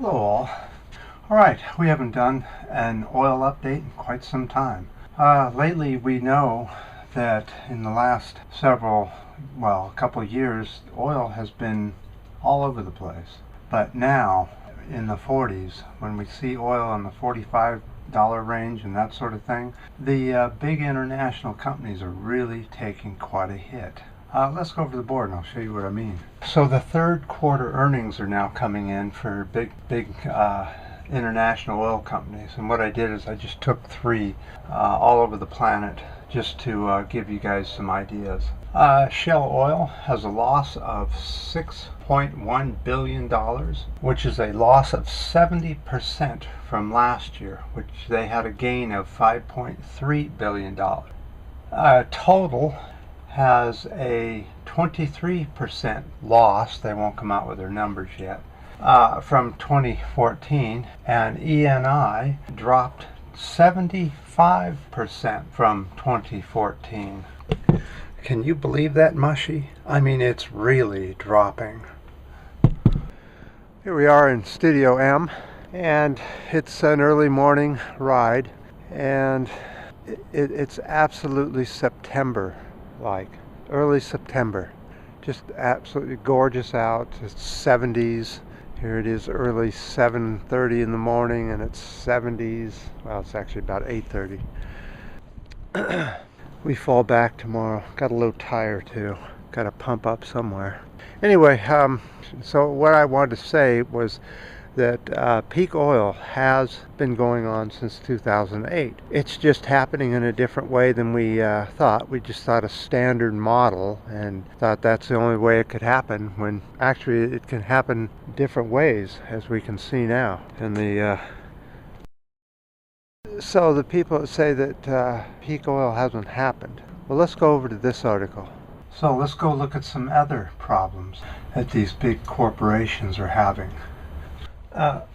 Hello all. Alright, we haven't done an oil update in quite some time. Lately we know that in the last a couple of years, oil has been all over the place. But now, in the 40s, when we see oil in the $45 range and that sort of thing, the big international companies are really taking quite a hit. Let's go over the board and I'll show you what I mean. So the third quarter earnings are now coming in for big international oil companies. And what I did is I just took three all over the planet just to give you guys some ideas. Shell Oil has a loss of $6.1 billion, which is a loss of 70% from last year, which they had a gain of $5.3 billion. Total has a 23% loss. They won't come out with their numbers yet from 2014, and ENI dropped 75% from 2014. Can you believe that, Mushy? I mean, it's really dropping. Here we are in Studio M, and it's an early morning ride, and it's absolutely September, like early September. Just absolutely gorgeous out. It's 70s. Here it is early 7:30 in the morning, and it's 70s. Well, it's actually about 8:30. We fall back tomorrow. Got a low tire too. Got to pump up somewhere. Anyway, so what I wanted to say was that peak oil has been going on since 2008. It's just happening in a different way than we thought. We just thought a standard model and thought that's the only way it could happen, when actually it can happen different ways, as we can see now. And so the people that say that peak oil hasn't happened, well, let's go over to this article. So let's go look at some other problems that these big corporations are having.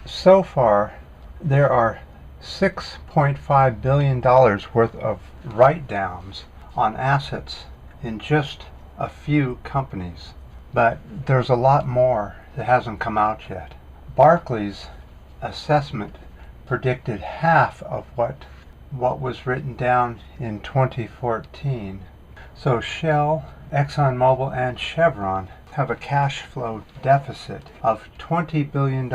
So far, there are $6.5 billion worth of write-downs on assets in just a few companies. But there's a lot more that hasn't come out yet. Barclays' assessment predicted half of what was written down in 2014. So Shell, ExxonMobil, and Chevron have a cash flow deficit of $20 billion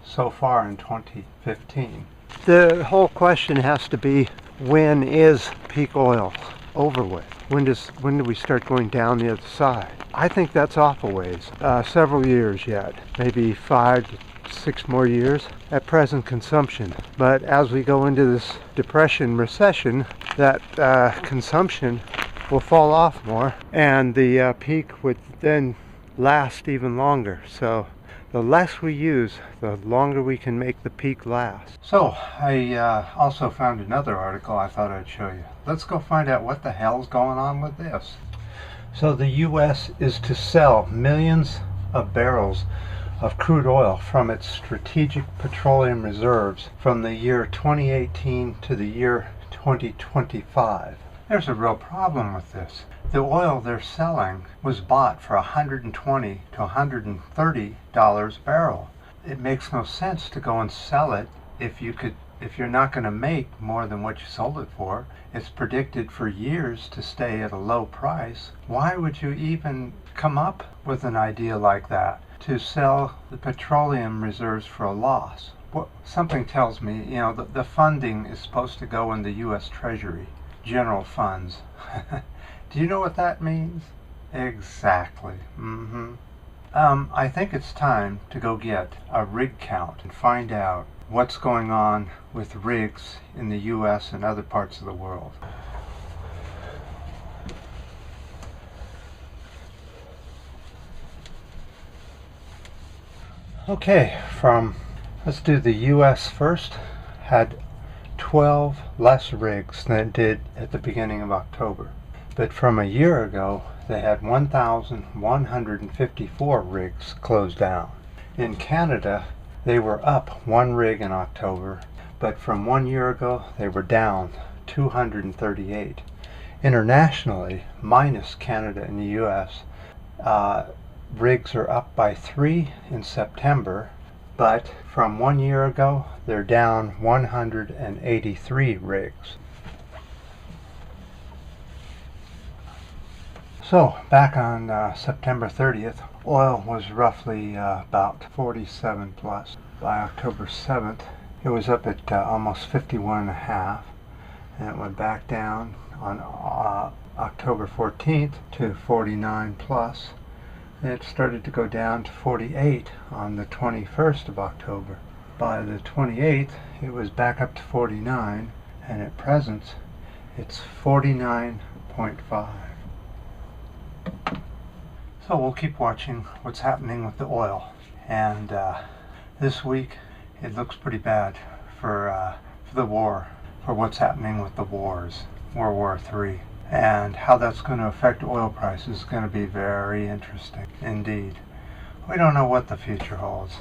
so far in 2015. The whole question has to be, when is peak oil over with? When do we start going down the other side? I think that's awful ways. Several years yet, maybe 5 to 6 more years at present consumption. But as we go into this depression, recession, that consumption will fall off more, and the peak would then last even longer. So the less we use, the longer we can make the peak last. So I also found another article I thought I'd show you. Let's go find out what the hell's going on with this. So the US is to sell millions of barrels of crude oil from its strategic petroleum reserves from the year 2018 to the year 2025. There's a real problem with this. The oil they're selling was bought for $120 to $130 a barrel. It makes no sense to go and sell it if you're not going to make more than what you sold it for. It's predicted for years to stay at a low price. Why would you even come up with an idea like that, to sell the petroleum reserves for a loss? Well, something tells me, the funding is supposed to go in the U.S. Treasury, general funds. Do you know what that means? Exactly. I think it's time to go get a rig count and find out what's going on with rigs in the U.S. and other parts of the world. Okay, let's do the U.S. first. Had 12 less rigs than it did at the beginning of October. But from a year ago, they had 1,154 rigs closed down. In Canada, they were up 1 rig in October, but from 1 year ago, they were down 238. Internationally, minus Canada and the US, rigs are up by 3 in September, But from 1 year ago, they're down 183 rigs. So back on September 30th, oil was roughly about 47 plus. By October 7th, it was up at almost 51.5, and it went back down on October 14th to 49 plus. And it started to go down to 48 on the 21st of October. By the 28th, it was back up to 49, and at present, it's 49.5. So we'll keep watching what's happening with the oil, and this week it looks pretty bad for the war, for what's happening with the wars, World War III, and how that's going to affect oil prices is going to be very interesting indeed. We don't know what the future holds.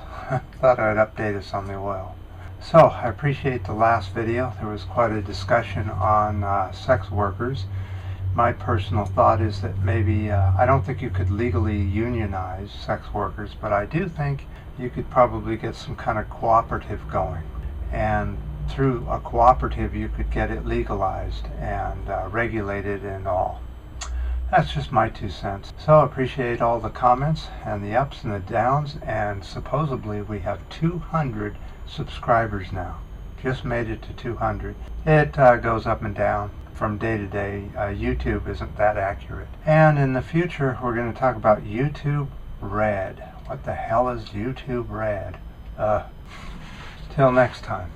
Thought I'd update us on the oil. So I appreciate the last video. There was quite a discussion on sex workers. My personal thought is that maybe, I don't think you could legally unionize sex workers, but I do think you could probably get some kind of cooperative going. And through a cooperative, you could get it legalized and regulated and all. That's just my 2 cents. So I appreciate all the comments and the ups and the downs, and supposedly we have 200 subscribers now. Just made it to 200. It goes up and down from day to day. YouTube isn't that accurate. And in the future, we're going to talk about YouTube Red. What the hell is YouTube Red? Till next time.